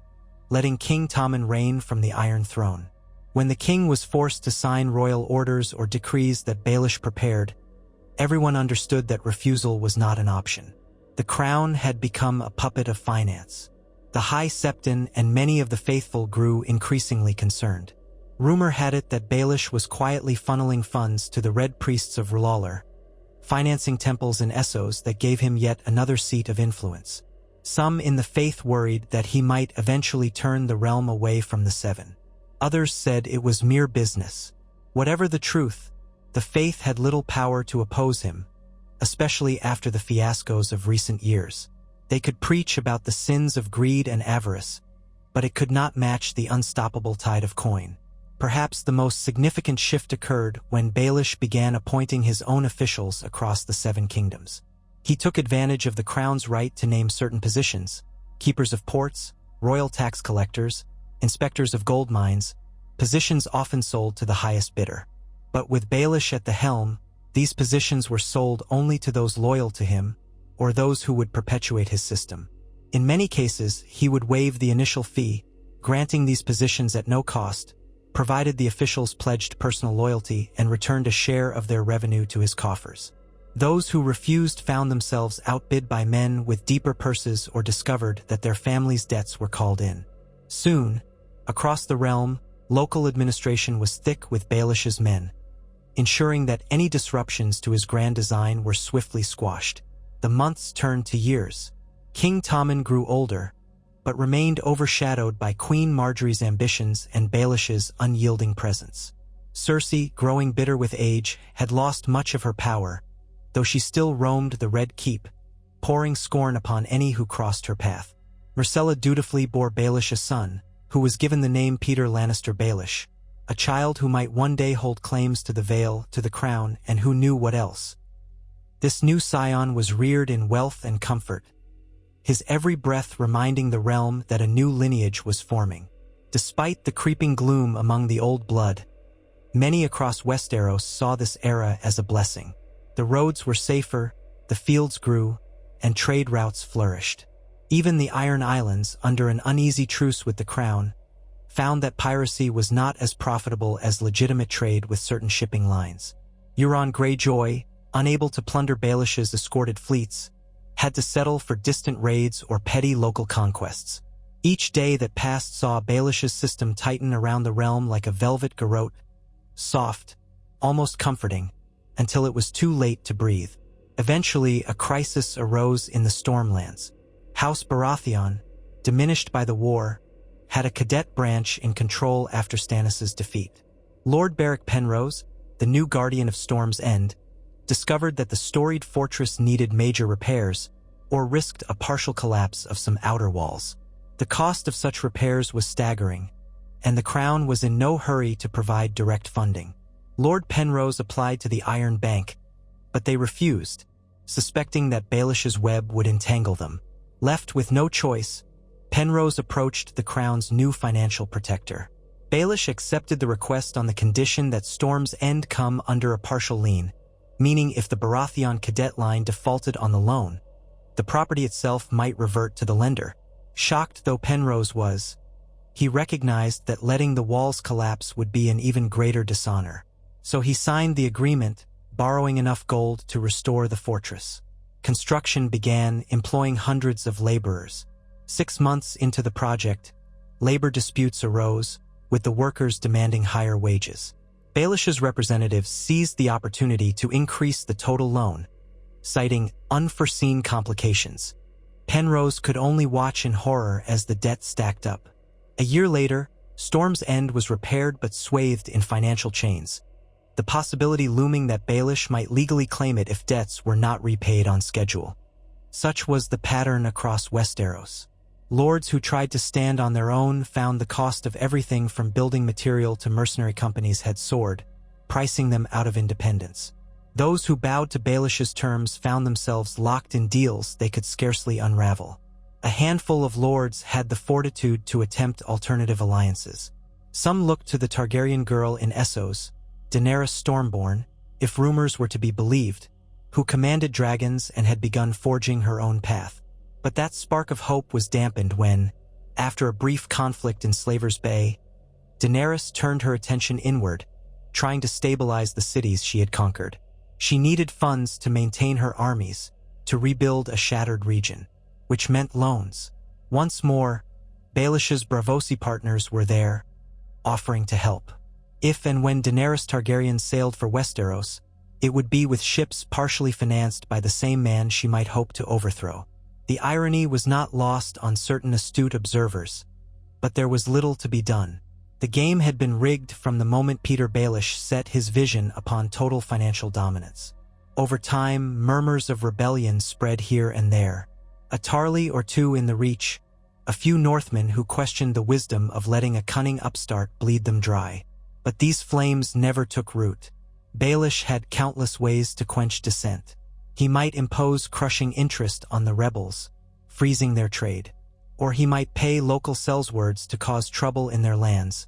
letting King Tommen reign from the Iron Throne. When the king was forced to sign royal orders or decrees that Baelish prepared, everyone understood that refusal was not an option. The crown had become a puppet of finance. The High Septon and many of the faithful grew increasingly concerned. Rumor had it that Baelish was quietly funneling funds to the Red Priests of R'hllor, financing temples in Essos that gave him yet another seat of influence. Some in the faith worried that he might eventually turn the realm away from the Seven. Others said it was mere business. Whatever the truth, the faith had little power to oppose him, especially after the fiascos of recent years. They could preach about the sins of greed and avarice, but it could not match the unstoppable tide of coin. Perhaps the most significant shift occurred when Baelish began appointing his own officials across the Seven Kingdoms. He took advantage of the crown's right to name certain positions: keepers of ports, royal tax collectors, inspectors of gold mines, positions often sold to the highest bidder. But with Baelish at the helm, these positions were sold only to those loyal to him or those who would perpetuate his system. In many cases, he would waive the initial fee, granting these positions at no cost, provided the officials pledged personal loyalty and returned a share of their revenue to his coffers. Those who refused found themselves outbid by men with deeper purses or discovered that their families' debts were called in. Soon, across the realm, local administration was thick with Baelish's men, ensuring that any disruptions to his grand design were swiftly squashed. The months turned to years. King Tommen grew older, but remained overshadowed by Queen Marjorie's ambitions and Baelish's unyielding presence. Cersei, growing bitter with age, had lost much of her power, though she still roamed the Red Keep, pouring scorn upon any who crossed her path. Myrcella dutifully bore Baelish a son, who was given the name Petyr Lannister Baelish, a child who might one day hold claims to the Vale, to the crown, and who knew what else. This new scion was reared in wealth and comfort, his every breath reminding the realm that a new lineage was forming. Despite the creeping gloom among the old blood, many across Westeros saw this era as a blessing. The roads were safer, the fields grew, and trade routes flourished. Even the Iron Islands, under an uneasy truce with the crown, found that piracy was not as profitable as legitimate trade with certain shipping lines. Euron Greyjoy, unable to plunder Baelish's escorted fleets, had to settle for distant raids or petty local conquests. Each day that passed saw Baelish's system tighten around the realm like a velvet garrote, soft, almost comforting, until it was too late to breathe. Eventually, a crisis arose in the Stormlands. House Baratheon, diminished by the war, had a cadet branch in control after Stannis' defeat. Lord Beric Penrose, the new guardian of Storm's End, discovered that the storied fortress needed major repairs, or risked a partial collapse of some outer walls. The cost of such repairs was staggering, and the Crown was in no hurry to provide direct funding. Lord Penrose applied to the Iron Bank, but they refused, suspecting that Baelish's web would entangle them. Left with no choice, Penrose approached the Crown's new financial protector. Baelish accepted the request on the condition that Storm's End come under a partial lien, meaning if the Baratheon cadet line defaulted on the loan, the property itself might revert to the lender. Shocked though Penrose was, he recognized that letting the walls collapse would be an even greater dishonor. So he signed the agreement, borrowing enough gold to restore the fortress. Construction began, employing hundreds of laborers. 6 months into the project, labor disputes arose, with the workers demanding higher wages. Baelish's representatives seized the opportunity to increase the total loan, citing unforeseen complications. Penrose could only watch in horror as the debt stacked up. A year later, Storm's End was repaired but swathed in financial chains, the possibility looming that Baelish might legally claim it if debts were not repaid on schedule. Such was the pattern across Westeros. Lords who tried to stand on their own found the cost of everything from building material to mercenary companies had soared, pricing them out of independence. Those who bowed to Baelish's terms found themselves locked in deals they could scarcely unravel. A handful of lords had the fortitude to attempt alternative alliances. Some looked to the Targaryen girl in Essos, Daenerys Stormborn, if rumors were to be believed, who commanded dragons and had begun forging her own path. But that spark of hope was dampened when, after a brief conflict in Slaver's Bay, Daenerys turned her attention inward, trying to stabilize the cities she had conquered. She needed funds to maintain her armies, to rebuild a shattered region, which meant loans. Once more, Baelish's Braavosi partners were there, offering to help. If and when Daenerys Targaryen sailed for Westeros, it would be with ships partially financed by the same man she might hope to overthrow. The irony was not lost on certain astute observers, but there was little to be done. The game had been rigged from the moment Petyr Baelish set his vision upon total financial dominance. Over time, murmurs of rebellion spread here and there. A Tarly or two in the Reach, a few Northmen who questioned the wisdom of letting a cunning upstart bleed them dry. But these flames never took root. Baelish had countless ways to quench dissent. He might impose crushing interest on the rebels, freezing their trade. Or he might pay local sellswords to cause trouble in their lands,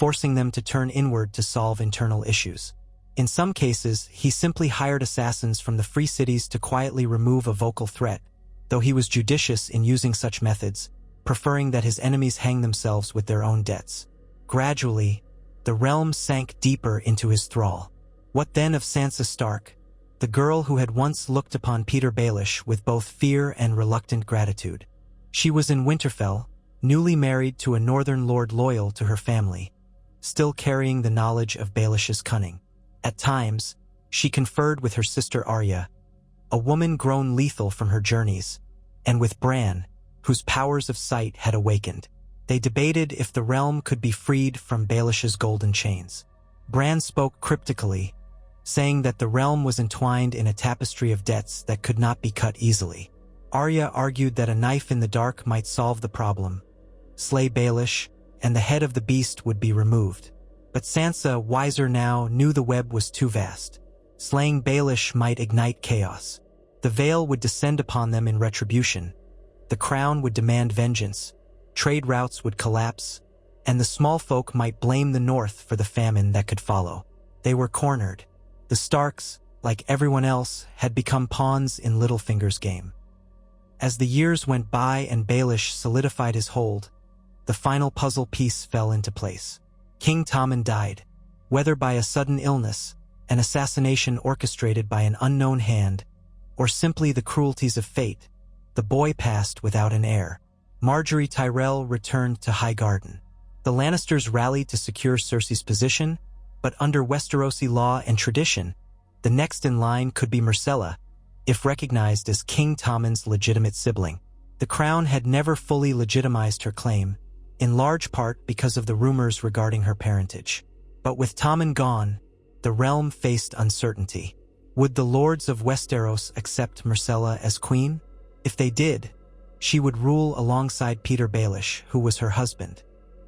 forcing them to turn inward to solve internal issues. In some cases, he simply hired assassins from the free cities to quietly remove a vocal threat, though he was judicious in using such methods, preferring that his enemies hang themselves with their own debts. Gradually, the realm sank deeper into his thrall. What then of Sansa Stark, the girl who had once looked upon Petyr Baelish with both fear and reluctant gratitude? She was in Winterfell, newly married to a northern lord loyal to her family, still carrying the knowledge of Baelish's cunning. At times, she conferred with her sister Arya, a woman grown lethal from her journeys, and with Bran, whose powers of sight had awakened. They debated if the realm could be freed from Baelish's golden chains. Bran spoke cryptically, saying that the realm was entwined in a tapestry of debts that could not be cut easily. Arya argued that a knife in the dark might solve the problem, slay Baelish, and the head of the beast would be removed. But Sansa, wiser now, knew the web was too vast. Slaying Baelish might ignite chaos. The Vale would descend upon them in retribution. The crown would demand vengeance. Trade routes would collapse, and the small folk might blame the North for the famine that could follow. They were cornered. The Starks, like everyone else, had become pawns in Littlefinger's game. As the years went by and Baelish solidified his hold, the final puzzle piece fell into place. King Tommen died, whether by a sudden illness, an assassination orchestrated by an unknown hand, or simply the cruelties of fate. The boy passed without an heir. Margaery Tyrell returned to Highgarden. The Lannisters rallied to secure Cersei's position, but under Westerosi law and tradition, the next in line could be Myrcella, if recognized as King Tommen's legitimate sibling. The crown had never fully legitimized her claim, in large part because of the rumors regarding her parentage. But with Tommen gone, the realm faced uncertainty. Would the lords of Westeros accept Myrcella as queen? If they did, she would rule alongside Petyr Baelish, who was her husband.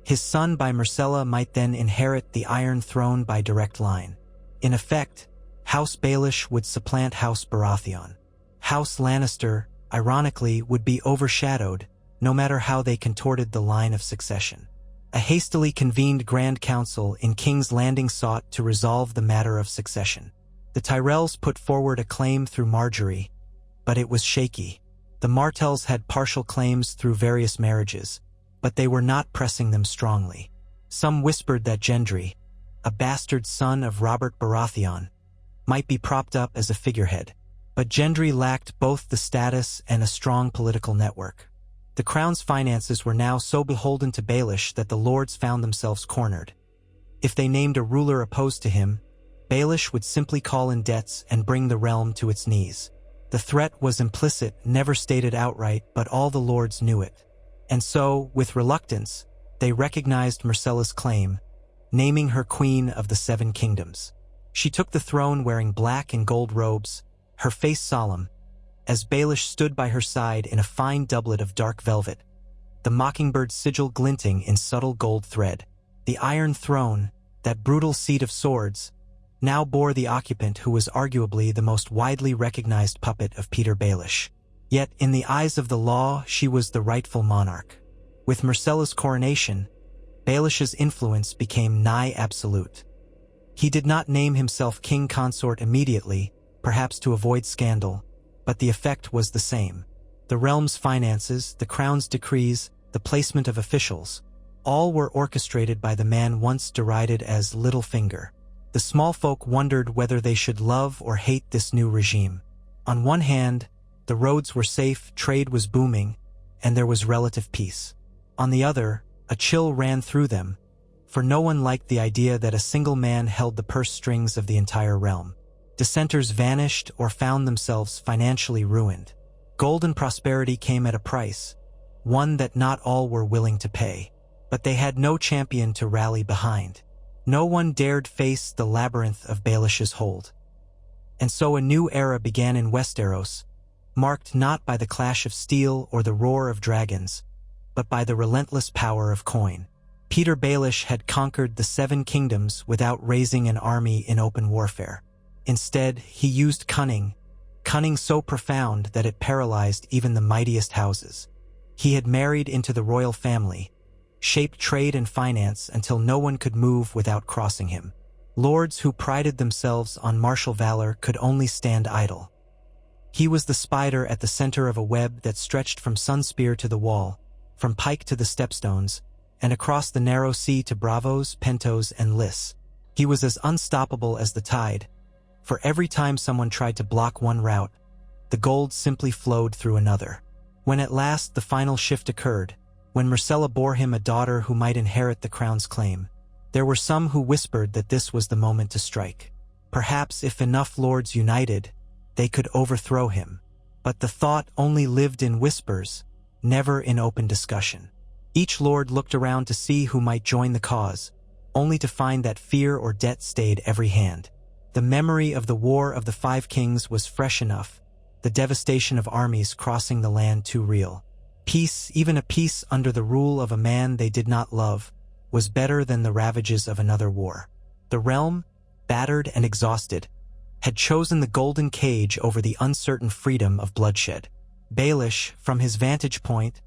His son by Myrcella might then inherit the Iron Throne by direct line. In effect, House Baelish would supplant House Baratheon. House Lannister, ironically, would be overshadowed, no matter how they contorted the line of succession. A hastily convened Grand Council in King's Landing sought to resolve the matter of succession. The Tyrells put forward a claim through Margaery, but it was shaky. The Martells had partial claims through various marriages, but they were not pressing them strongly. Some whispered that Gendry, a bastard son of Robert Baratheon, might be propped up as a figurehead. But Gendry lacked both the status and a strong political network. The crown's finances were now so beholden to Baelish that the lords found themselves cornered. If they named a ruler opposed to him, Baelish would simply call in debts and bring the realm to its knees. The threat was implicit, never stated outright, but all the lords knew it. And so, with reluctance, they recognized Myrcella's claim, naming her Queen of the Seven Kingdoms. She took the throne wearing black and gold robes, her face solemn, as Baelish stood by her side in a fine doublet of dark velvet, the mockingbird sigil glinting in subtle gold thread. The Iron Throne, that brutal seat of swords, now bore the occupant who was arguably the most widely recognized puppet of Petyr Baelish. Yet, in the eyes of the law, she was the rightful monarch. With Myrcella's coronation, Baelish's influence became nigh absolute. He did not name himself king consort immediately, perhaps to avoid scandal, but the effect was the same. The realm's finances, the crown's decrees, the placement of officials, all were orchestrated by the man once derided as Littlefinger. The small folk wondered whether they should love or hate this new regime. On one hand, the roads were safe, trade was booming, and there was relative peace. On the other, a chill ran through them, for no one liked the idea that a single man held the purse strings of the entire realm. Dissenters vanished or found themselves financially ruined. Gold and prosperity came at a price, one that not all were willing to pay. But they had no champion to rally behind. No one dared face the labyrinth of Baelish's hold. And so a new era began in Westeros, marked not by the clash of steel or the roar of dragons, but by the relentless power of coin. Petyr Baelish had conquered the 7 kingdoms without raising an army in open warfare. Instead, he used cunning so profound that it paralyzed even the mightiest houses. He had married into the royal family, shaped trade and finance until no one could move without crossing him. Lords who prided themselves on martial valor could only stand idle. He was the spider at the center of a web that stretched from Sunspear to the Wall, from Pike to the Stepstones, and across the narrow sea to Bravos, Pentos, and Lys. He was as unstoppable as the tide, for every time someone tried to block one route, the gold simply flowed through another. When at last the final shift occurred, when Myrcella bore him a daughter who might inherit the crown's claim, there were some who whispered that this was the moment to strike. Perhaps if enough lords united, they could overthrow him. But the thought only lived in whispers, never in open discussion. Each lord looked around to see who might join the cause, only to find that fear or debt stayed every hand. The memory of the War of the 5 Kings was fresh enough, the devastation of armies crossing the land too real. Peace, even a peace under the rule of a man they did not love, was better than the ravages of another war. The realm, battered and exhausted, had chosen the golden cage over the uncertain freedom of bloodshed. Baelish, from his vantage point,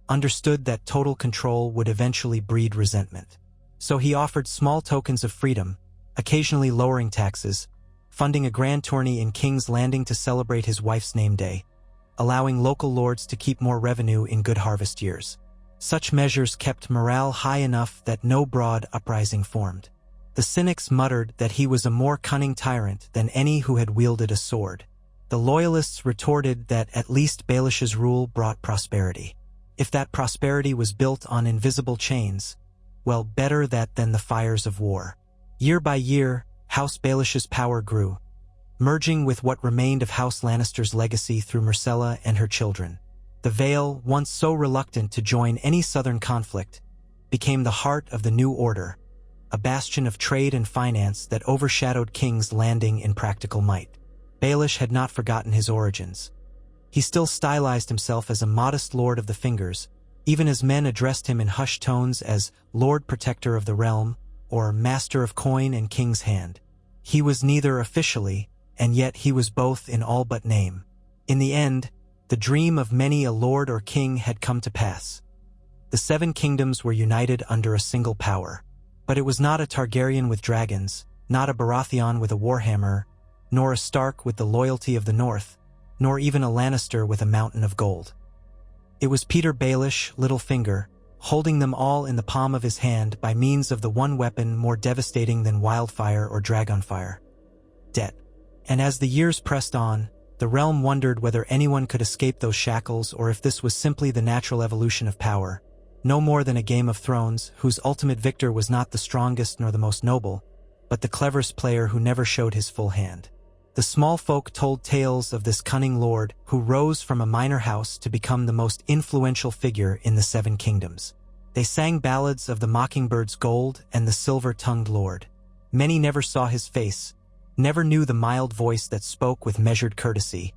understood that total control would eventually breed resentment. So he offered small tokens of freedom, occasionally lowering taxes, funding a grand tourney in King's Landing to celebrate his wife's name day, allowing local lords to keep more revenue in good harvest years. Such measures kept morale high enough that no broad uprising formed. The cynics muttered that he was a more cunning tyrant than any who had wielded a sword. The loyalists retorted that at least Baelish's rule brought prosperity. If that prosperity was built on invisible chains, well, better that than the fires of war. Year by year, House Baelish's power grew, merging with what remained of House Lannister's legacy through Myrcella and her children. The Vale, once so reluctant to join any southern conflict, became the heart of the new order, a bastion of trade and finance that overshadowed King's Landing in practical might. Baelish had not forgotten his origins. He still stylized himself as a modest lord of the Fingers, even as men addressed him in hushed tones as Lord Protector of the Realm or Master of Coin and King's Hand. He was neither officially, and yet he was both in all but name. In the end, the dream of many a lord or king had come to pass. The 7 kingdoms were united under a single power. But it was not a Targaryen with dragons, not a Baratheon with a warhammer, nor a Stark with the loyalty of the North, nor even a Lannister with a mountain of gold. It was Petyr Baelish, Littlefinger, holding them all in the palm of his hand by means of the one weapon more devastating than wildfire or dragonfire: debt. And as the years pressed on, the realm wondered whether anyone could escape those shackles or if this was simply the natural evolution of power, no more than a Game of Thrones whose ultimate victor was not the strongest nor the most noble, but the cleverest player who never showed his full hand. The small folk told tales of this cunning lord who rose from a minor house to become the most influential figure in the 7 kingdoms. They sang ballads of the mockingbird's gold and the silver-tongued lord. Many never saw his face, never knew the mild voice that spoke with measured courtesy,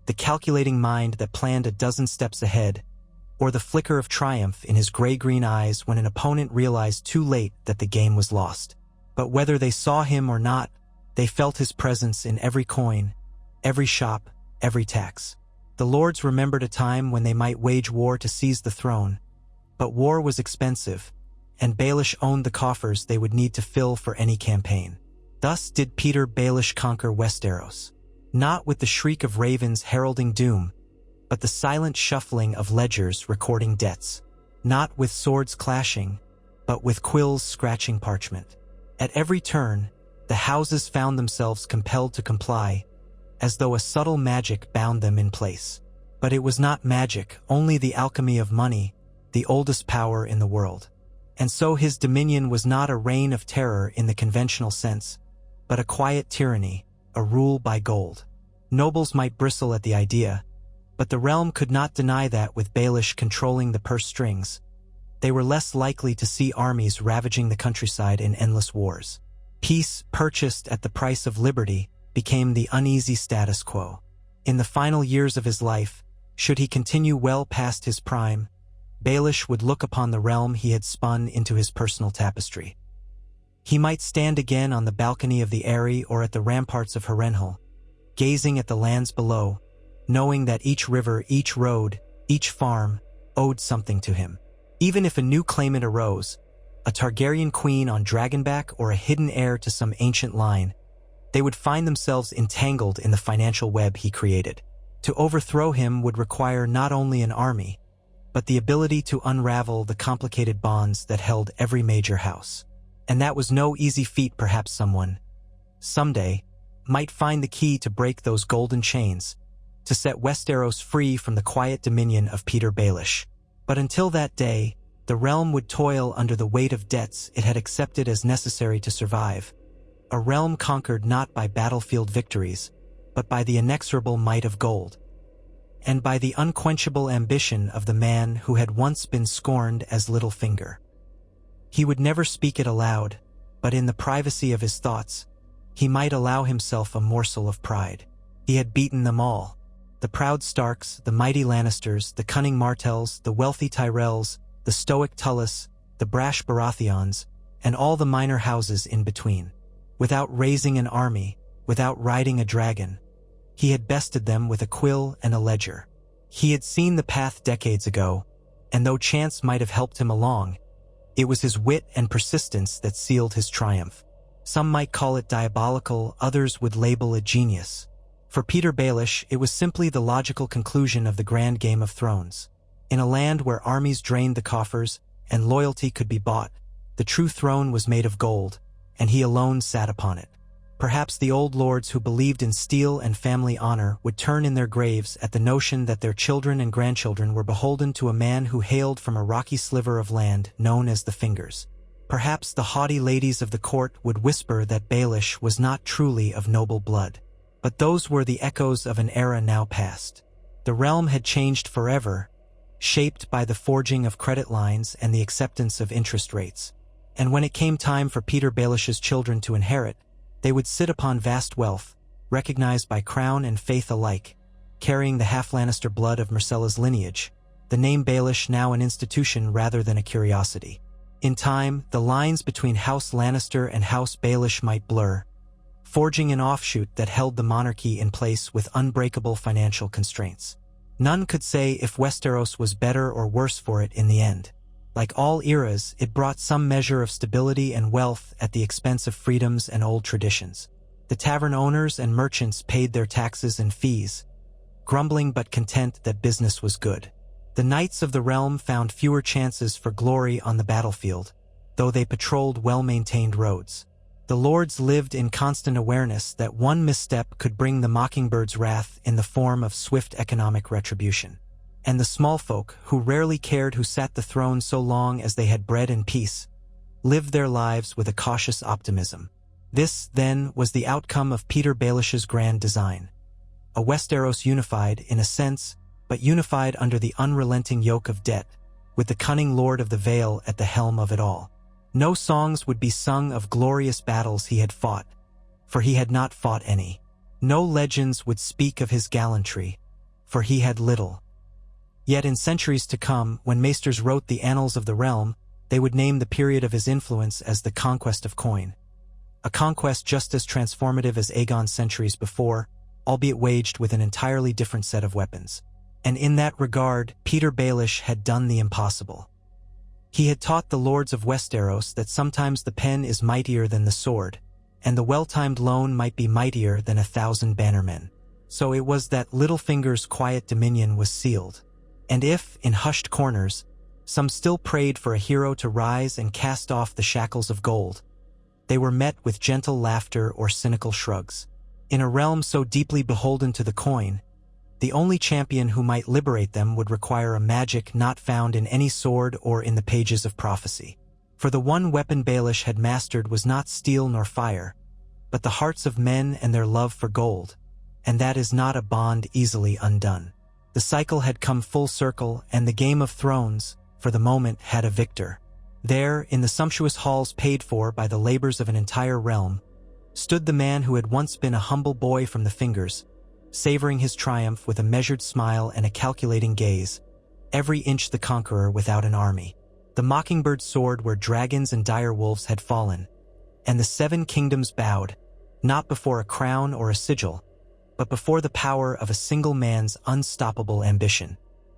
the calculating mind that planned a dozen steps ahead, or the flicker of triumph in his gray-green eyes when an opponent realized too late that the game was lost. But whether they saw him or not, They felt his presence in every coin, every shop, every tax. The lords remembered a time when they might wage war to seize the throne, but war was expensive, and Baelish owned the coffers they would need to fill for any campaign. Thus did Petyr Baelish conquer Westeros, not with the shriek of ravens heralding doom, but the silent shuffling of ledgers recording debts, not with swords clashing, but with quills scratching parchment. At every turn, the houses found themselves compelled to comply, as though a subtle magic bound them in place. But it was not magic, only the alchemy of money, the oldest power in the world. And so his dominion was not a reign of terror in the conventional sense, but a quiet tyranny, a rule by gold. Nobles might bristle at the idea, but the realm could not deny that with Baelish controlling the purse strings, they were less likely to see armies ravaging the countryside in endless wars. Peace, purchased at the price of liberty, became the uneasy status quo. In the final years of his life, should he continue well past his prime, Baelish would look upon the realm he had spun into his personal tapestry. He might stand again on the balcony of the Eyrie or at the ramparts of Harrenhal, gazing at the lands below, knowing that each river, each road, each farm owed something to him. Even if a new claimant arose, a Targaryen queen on Dragonback or a hidden heir to some ancient line, they would find themselves entangled in the financial web he created. To overthrow him would require not only an army, but the ability to unravel the complicated bonds that held every major house. And that was no easy feat. Perhaps someone, someday, might find the key to break those golden chains, to set Westeros free from the quiet dominion of Petyr Baelish. But until that day, the realm would toil under the weight of debts it had accepted as necessary to survive. A realm conquered not by battlefield victories, but by the inexorable might of gold, and by the unquenchable ambition of the man who had once been scorned as Littlefinger. He would never speak it aloud, but in the privacy of his thoughts, he might allow himself a morsel of pride. He had beaten them all. The proud Starks, the mighty Lannisters, the cunning Martells, the wealthy Tyrells, the stoic Tullis, the brash Baratheons, and all the minor houses in between. Without raising an army, without riding a dragon, he had bested them with a quill and a ledger. He had seen the path decades ago, and though chance might have helped him along, it was his wit and persistence that sealed his triumph. Some might call it diabolical, others would label it genius. For Petyr Baelish, it was simply the logical conclusion of the grand Game of Thrones. In a land where armies drained the coffers and loyalty could be bought, the true throne was made of gold, and he alone sat upon it. Perhaps the old lords who believed in steel and family honor would turn in their graves at the notion that their children and grandchildren were beholden to a man who hailed from a rocky sliver of land known as the Fingers. Perhaps the haughty ladies of the court would whisper that Baelish was not truly of noble blood. But those were the echoes of an era now past. The realm had changed forever, shaped by the forging of credit lines and the acceptance of interest rates. And when it came time for Petyr Baelish's children to inherit, they would sit upon vast wealth, recognized by crown and faith alike, carrying the half-Lannister blood of Myrcella's lineage, the name Baelish now an institution rather than a curiosity. In time, the lines between House Lannister and House Baelish might blur, forging an offshoot that held the monarchy in place with unbreakable financial constraints. None could say if Westeros was better or worse for it in the end. Like all eras, it brought some measure of stability and wealth at the expense of freedoms and old traditions. The tavern owners and merchants paid their taxes and fees, grumbling but content that business was good. The knights of the realm found fewer chances for glory on the battlefield, though they patrolled well-maintained roads. The lords lived in constant awareness that one misstep could bring the Mockingbird's wrath in the form of swift economic retribution. And the small folk, who rarely cared who sat the throne so long as they had bread and peace, lived their lives with a cautious optimism. This, then, was the outcome of Petyr Baelish's grand design. A Westeros unified, in a sense, but unified under the unrelenting yoke of debt, with the cunning Lord of the Vale at the helm of it all. No songs would be sung of glorious battles he had fought, for he had not fought any. No legends would speak of his gallantry, for he had little. Yet in centuries to come, when maesters wrote the annals of the realm, they would name the period of his influence as the conquest of coin. a conquest just as transformative as Aegon's centuries before, albeit waged with an entirely different set of weapons. And in that regard, Petyr Baelish had done the impossible. He had taught the lords of Westeros that sometimes the pen is mightier than the sword, and the well-timed loan might be mightier than 1,000 bannermen. So it was that Littlefinger's quiet dominion was sealed. And if, in hushed corners, some still prayed for a hero to rise and cast off the shackles of gold, they were met with gentle laughter or cynical shrugs. In a realm so deeply beholden to the coin, the only champion who might liberate them would require a magic not found in any sword or in the pages of prophecy. For the one weapon Baelish had mastered was not steel nor fire, but the hearts of men and their love for gold, and that is not a bond easily undone. The cycle had come full circle, and the Game of Thrones, for the moment, had a victor. There, in the sumptuous halls paid for by the labors of an entire realm, stood the man who had once been a humble boy from the Fingers, savoring his triumph with a measured smile and a calculating gaze, every inch the conqueror without an army. The Mockingbird's sword where dragons and direwolves had fallen, and the 7 kingdoms bowed, not before a crown or a sigil, but before the power of a single man's unstoppable ambition.